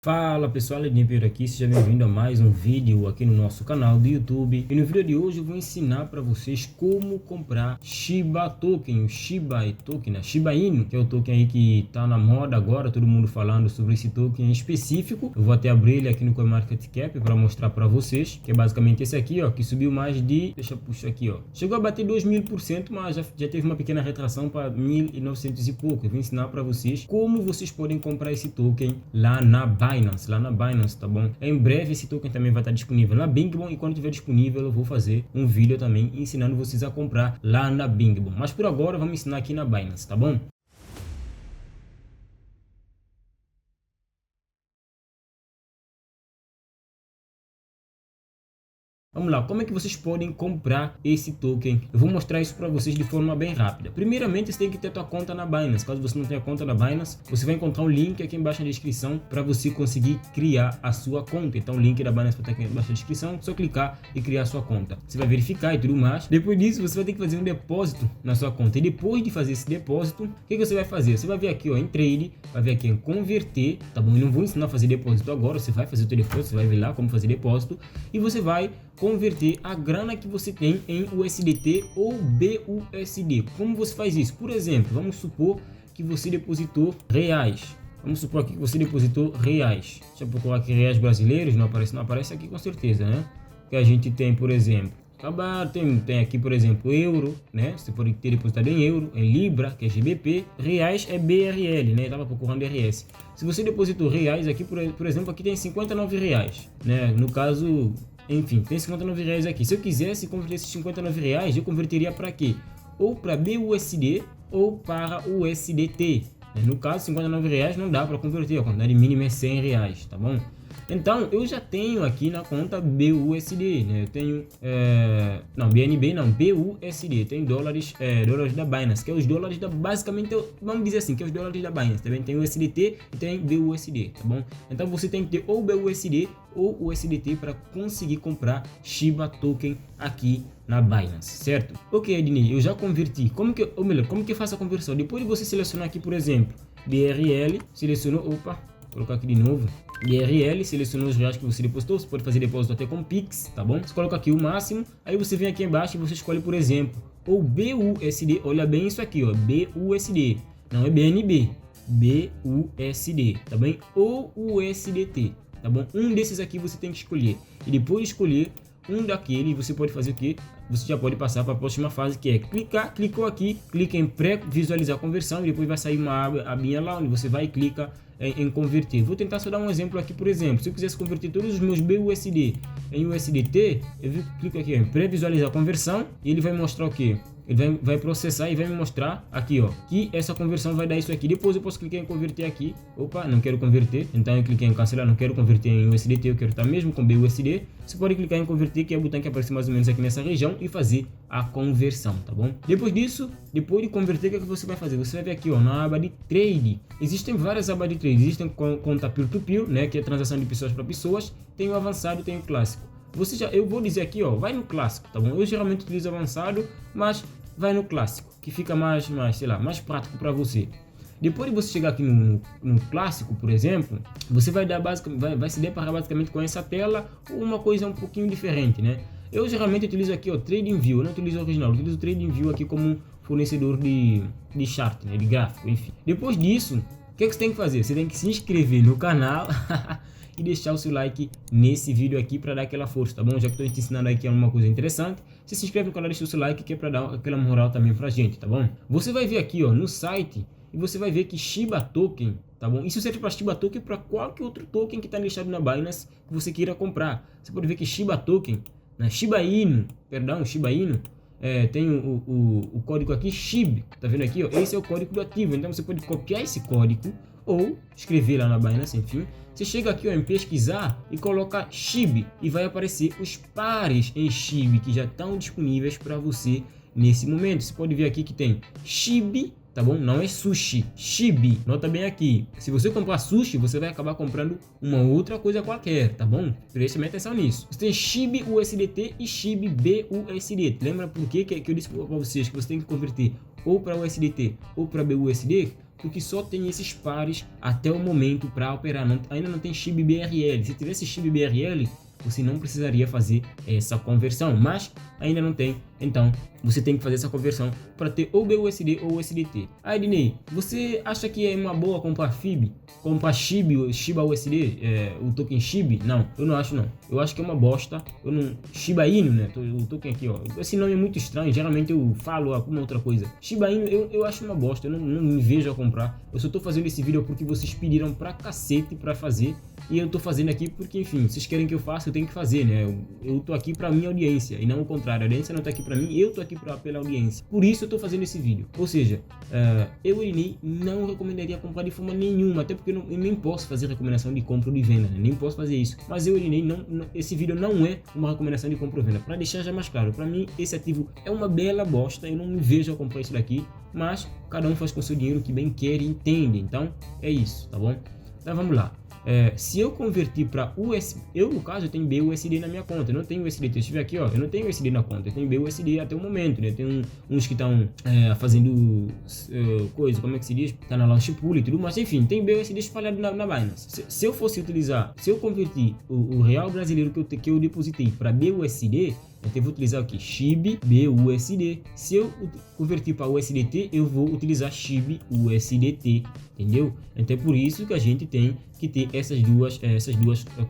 Fala pessoal, Ednei aqui, seja bem-vindo a mais um vídeo aqui no nosso canal do YouTube. E no vídeo de hoje eu vou ensinar para vocês como comprar Shiba Token, o Shiba Token, né? Shiba Inu, que é o token aí que tá na moda agora, todo mundo falando sobre esse token em específico. Eu vou até abrir ele aqui no CoinMarketCap para mostrar para vocês, que é basicamente esse aqui, ó, que subiu mais de, deixa eu puxar aqui, ó, chegou a bater 2000%, mas já teve uma pequena retração para 1.900 e pouco. Eu vou ensinar para vocês como vocês podem comprar esse token lá na Binance, tá bom? Em breve esse token também vai estar disponível na Bingbon e quando estiver disponível eu vou fazer um vídeo também ensinando vocês a comprar lá na Bingbon. Mas por agora vamos ensinar aqui na Binance, tá bom? Vamos lá, como é que vocês podem comprar esse token? Eu vou mostrar isso para vocês de forma bem rápida. Primeiramente, você tem que ter tua conta na Binance. Caso você não tenha conta na Binance, você vai encontrar um link aqui embaixo na descrição para você conseguir criar a sua conta. Então, o link da Binance vai estar aqui embaixo na descrição, só clicar e criar a sua conta. Você vai verificar e tudo mais. Depois disso, você vai ter que fazer um depósito na sua conta. E depois de fazer esse depósito, o que você vai fazer? Você vai vir aqui, ó, em trade, vai vir aqui em converter, tá bom? Eu não vou ensinar a fazer depósito agora, você vai fazer o teu depósito, você vai ver lá como fazer depósito e você vai converter a grana que você tem em USDT ou BUSD. Como você faz isso? Por exemplo, vamos supor que você depositou reais. Vamos supor aqui que você depositou reais. Deixa eu procurar aqui reais brasileiros, não aparece aqui com certeza, né? Que a gente tem, por exemplo, tem aqui, por exemplo, euro, né? Você pode ter depositado em euro, em libra, que é GBP, reais é BRL, né? Eu tava procurando RS. Se você depositou reais aqui, por exemplo, aqui tem 59 reais, né? No caso, enfim, tem 59 reais aqui. Se eu quisesse converter esses 59 reais, eu converteria para quê? Ou para BUSD ou para USDT. No caso, 59 reais não dá para converter, a quantidade mínima é 100 reais, tá bom? Então, eu já tenho aqui na conta BUSD, né? Eu tenho, não, BNB não, BUSD, tem dólares da Binance, que é os dólares da, basicamente, vamos dizer assim, que é os dólares da Binance. Também tem USDT e tem BUSD, tá bom? Então, você tem que ter ou BUSD ou USDT para conseguir comprar Shiba Token aqui na Binance, certo? Ok, Ednei, eu já converti. Como que eu faço a conversão? Depois de você selecionar aqui, por exemplo, BRL, selecionou, opa, vou colocar aqui de novo, BRL, selecionou os reais que você depositou, você pode fazer depósito até com Pix, tá bom? Você coloca aqui o máximo, aí você vem aqui embaixo e você escolhe, por exemplo, ou BUSD, olha bem isso aqui, ó, BUSD, não é BNB, BUSD, tá bem? Ou USDT, tá bom? Um desses aqui você tem que escolher, e depois de escolher um daqueles, você pode fazer o que? Você já pode passar para a próxima fase, que é clicou aqui, clica em pré-visualizar a conversão e depois vai sair uma abinha lá onde você vai e clica em converter. Vou tentar só dar um exemplo aqui, por exemplo, se eu quisesse converter todos os meus BUSD em USDT, eu clico aqui em pré-visualizar a conversão e ele vai mostrar o que? Ele vai processar e vai me mostrar aqui, ó, que essa conversão vai dar isso aqui. Depois eu posso clicar em converter aqui. Opa, não quero converter, então eu cliquei em cancelar, não quero converter em USDT, eu quero estar mesmo com BUSD. Você pode clicar em converter, que é o botão que aparece mais ou menos aqui nessa região, e fazer a conversão, tá bom? Depois disso, depois de converter, o que é que você vai fazer? Você vai ver aqui, ó, na aba de trade. Existem várias abas de trade. Existem conta peer-to-peer, né, que é transação de pessoas para pessoas. Tem o avançado e tem o clássico. Eu vou dizer aqui, ó, vai no clássico, tá bom? Eu geralmente utilizo avançado, mas vai no clássico, que fica mais prático para você. Depois de você chegar aqui no clássico, por exemplo, você vai se deparar basicamente com essa tela ou uma coisa um pouquinho diferente, né? Eu geralmente utilizo aqui, ó, TradingView, eu não utilizo o original, eu utilizo o TradingView aqui como fornecedor de chart, né, de gráfico, enfim. Depois disso, o que você tem que fazer? Você tem que se inscrever no canal e deixar o seu like nesse vídeo aqui para dar aquela força, tá bom? Já que estou te ensinando aqui alguma coisa interessante, você se inscreve no canal e deixa o seu like, que é para dar aquela moral também pra gente, tá bom? Você vai ver aqui, ó, no site, e você vai ver que Shiba Token, tá bom? Isso serve para Shiba Token, para qualquer outro token que está listado na Binance que você queira comprar. Você pode ver que Shiba Token, né, Shiba Inu, tem o código aqui, SHIB, tá vendo aqui, ó? Esse é o código do ativo, então você pode copiar esse código ou escrever lá na Binance, enfim. Você chega aqui, ó, em pesquisar e coloca SHIB e vai aparecer os pares em SHIB que já estão disponíveis para você nesse momento. Você pode ver aqui que tem SHIB, tá bom? Não é sushi, SHIB. Nota bem aqui, se você comprar sushi, você vai acabar comprando uma outra coisa qualquer, tá bom? Preste atenção nisso. Você tem SHIB USDT e SHIB BUSD. Lembra por que eu disse para vocês que você tem que converter ou para USDT ou para BUSD? porque só tem esses pares até o momento para operar. Ainda não tem SHIB BRL. Se tivesse SHIB BRL, você não precisaria fazer essa conversão, mas ainda não tem, então você tem que fazer essa conversão para ter ou BUSD ou USDT. Aí, Ednei, você acha que é uma boa comprar FIB? Comprar SHIB, Shiba USD, o token SHIB? Não, eu não acho não. Eu acho que é uma bosta. Eu não... Shiba Inu, né? O token aqui, ó. Esse nome é muito estranho, geralmente eu falo alguma outra coisa. Shiba Inu eu acho uma bosta, eu não me vejo a comprar. Eu só tô fazendo esse vídeo porque vocês pediram pra cacete pra fazer. E eu tô fazendo aqui porque, enfim, vocês querem que eu faça, eu tenho que fazer, né? Eu tô aqui pra minha audiência e não o contrário. A audiência não tá aqui pra mim, eu tô aqui pela audiência. Por isso eu tô fazendo esse vídeo. Ou seja, eu, Ednei, não recomendaria comprar de forma nenhuma, até porque eu nem posso fazer recomendação de compra ou de venda, né? Nem posso fazer isso. Mas eu, Ednei, esse vídeo não é uma recomendação de compra ou venda. Pra deixar já mais claro, pra mim esse ativo é uma bela bosta, eu não me vejo a comprar isso daqui, mas cada um faz com o seu dinheiro o que bem quer e entende. Então é isso, tá bom? Então vamos lá. Se eu convertir para USD, no caso eu tenho BUSD na minha conta, eu não tenho USDT. Se estiver aqui, ó, eu não tenho USD na conta, eu tenho BUSD até o momento, né? Tem uns que estão fazendo coisa, como é que se diz? Tá na launch pool e tudo, mas enfim, tem BUSD espalhado na Binance. Se eu fosse utilizar, se eu convertir o real brasileiro que eu depositei para BUSD, eu vou utilizar aqui SHIB BUSD. Se eu convertir para USDT, eu vou utilizar SHIB USDT, entendeu? Então é por isso que a gente tem que ter essas duas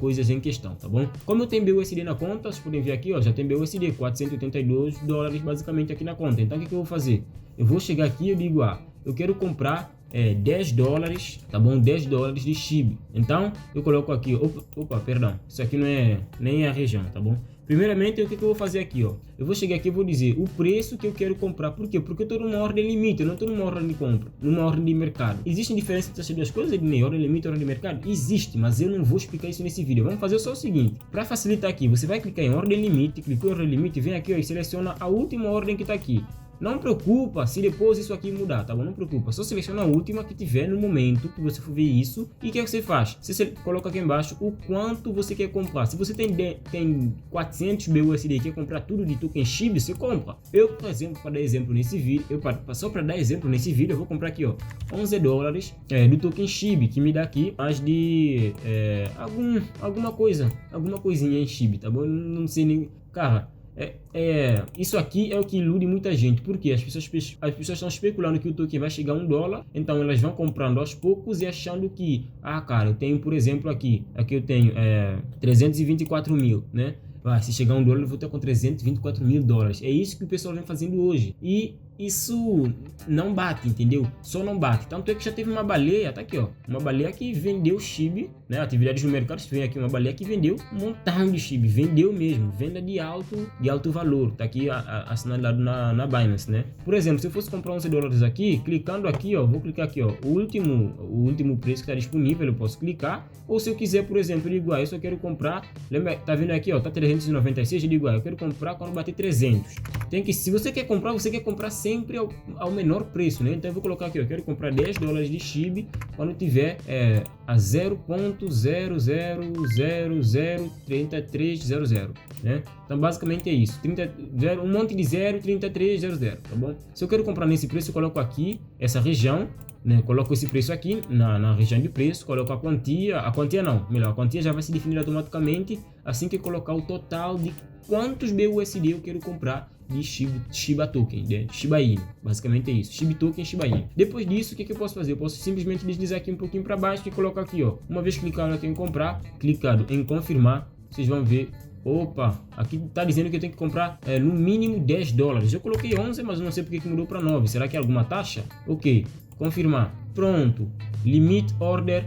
coisas em questão, tá bom? Como eu tenho BUSD na conta, vocês podem ver aqui, ó, já tem BUSD, 482 dólares basicamente aqui na conta. Então o que eu vou fazer? Eu vou chegar aqui e eu digo, eu quero comprar 10 dólares, tá bom? 10 dólares de SHIB. Então eu coloco aqui, perdão, isso aqui não é nem a região, tá bom? Primeiramente, o que eu vou fazer aqui, ó? Eu vou chegar aqui e vou dizer o preço que eu quero comprar. Por quê? Porque eu estou numa ordem limite, eu não estou numa ordem de compra, numa ordem de mercado. Existe diferença entre essas duas coisas, Ednei? Ordem limite e ordem de mercado? Existe, mas eu não vou explicar isso nesse vídeo. Vamos fazer só o seguinte. Para facilitar aqui, você vai clicar em ordem limite, clicou em ordem limite, vem aqui, ó, e seleciona a última ordem que está aqui. Não preocupa se depois isso aqui mudar, tá bom? Não preocupa, só seleciona a última que tiver no momento que você for ver isso. E o que você faz? Você coloca aqui embaixo o quanto você quer comprar. Se você tem 400 BUSD e quer comprar tudo de token SHIB, você compra. Eu, por exemplo, para dar exemplo nesse vídeo, só para dar exemplo nesse vídeo, eu vou comprar aqui, ó, 11 dólares do token SHIB, que me dá aqui mais de alguma coisinha em SHIB, tá bom? Eu não sei nem, cara. Isso aqui é o que ilude muita gente, porque as pessoas estão especulando que o token vai chegar a $1, então elas vão comprando aos poucos e achando que, cara, eu tenho, por exemplo, aqui eu tenho 324 mil, né? Se chegar a $1, eu vou ter com 324 mil dólares. É isso que o pessoal vem fazendo hoje. E isso não bate, entendeu? Só não bate. Tanto é que já teve uma baleia, tá aqui, ó. Uma baleia que vendeu SHIB, né? Atividades no mercado, vem aqui uma baleia que vendeu um montão de SHIB. Vendeu mesmo. Venda de alto valor. Tá aqui assinalado na Binance, né? Por exemplo, se eu fosse comprar 11 dólares aqui, clicando aqui, ó, vou clicar aqui, ó. O último preço que está disponível, eu posso clicar. Ou se eu quiser, por exemplo, eu digo, eu só quero comprar. Lembra, tá vendo aqui, ó, tá 396, eu digo, eu quero comprar quando bater 300. Se você quer comprar sempre ao menor preço, né? Então eu vou colocar aqui, eu quero comprar 10 dólares de SHIB quando tiver a 0.00003300, né? Então basicamente é isso, um monte de 0,3300, tá bom? Se eu quero comprar nesse preço, eu coloco aqui essa região, né? Coloco esse preço aqui na região de preço, coloco a quantia já vai se definir automaticamente assim que colocar o total de quantos BUSD eu quero comprar de Shiba Token, né? Shiba Inu, basicamente é isso, SHIB Token, Shiba Inu. Depois disso, o que eu posso fazer? Eu posso simplesmente deslizar aqui um pouquinho para baixo e colocar aqui, ó, uma vez clicado aqui em comprar, clicado em confirmar, vocês vão ver, aqui tá dizendo que eu tenho que comprar no mínimo 10 dólares, eu coloquei 11, mas eu não sei porque que mudou para 9, será que é alguma taxa? Ok, confirmar, pronto, limit order,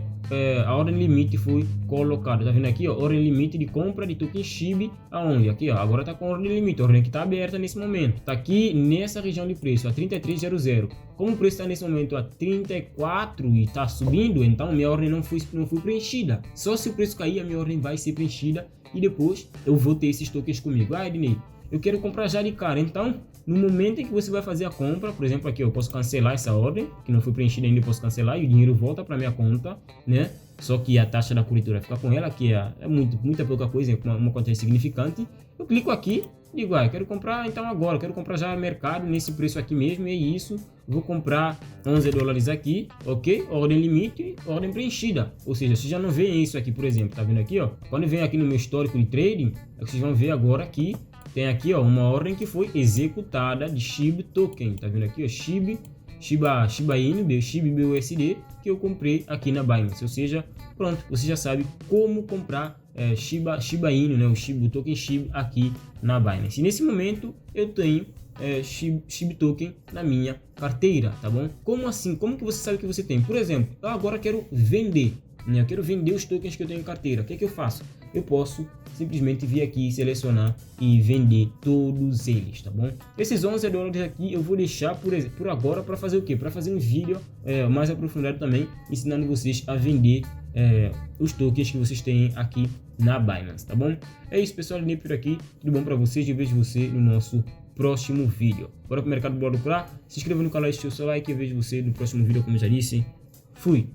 a ordem limite foi colocada, tá vendo aqui, ó, ordem limite de compra de token SHIB, aonde? Aqui, ó, agora tá com ordem limite, a ordem que tá aberta nesse momento, tá aqui nessa região de preço, a 3300, como o preço está nesse momento a 34 e tá subindo, então minha ordem não foi preenchida, só se o preço cair a minha ordem vai ser preenchida e depois eu vou ter esses tokens comigo. Ednei, eu quero comprar já de cara, então no momento em que você vai fazer a compra, por exemplo aqui eu posso cancelar essa ordem que não foi preenchida ainda, eu posso cancelar e o dinheiro volta para minha conta, né? Só que a taxa da corretora fica com ela, que é muita pouca coisa, uma quantia insignificante. Eu clico aqui Digo, ah, eu quero comprar então agora, quero comprar já no mercado nesse preço aqui mesmo, é isso. Vou comprar 11 dólares aqui, ok? Ordem limite, ordem preenchida. Ou seja, vocês já não veem isso aqui, por exemplo, tá vendo aqui, ó? Quando vem aqui no meu histórico de trading, vocês vão ver agora aqui, tem aqui, ó, uma ordem que foi executada de SHIB Token, tá vendo aqui, ó, Shiba Inu, SHIB BUSD, que eu comprei aqui na Binance. Ou seja, pronto, você já sabe como comprar Shiba Inu, né, o token SHIB aqui na Binance. E nesse momento eu tenho SHIB Token na minha carteira, tá bom? Como assim? Como que você sabe que você tem? Por exemplo, eu agora quero vender, né? Eu quero vender os tokens que eu tenho em carteira. O que é que eu faço? Eu posso simplesmente vir aqui, selecionar e vender todos eles, tá bom? Esses 11 dólares aqui eu vou deixar por agora para fazer o quê? Para fazer um vídeo mais aprofundado também, ensinando vocês a vender os tokens que vocês têm aqui na Binance, tá bom? É isso, pessoal, eu por aqui, tudo bom para vocês? Eu vejo você no nosso próximo vídeo. Bora pro mercado, bora lucrar? Se inscreva no canal, deixe o seu like, eu vejo você no próximo vídeo, como eu já disse. Fui!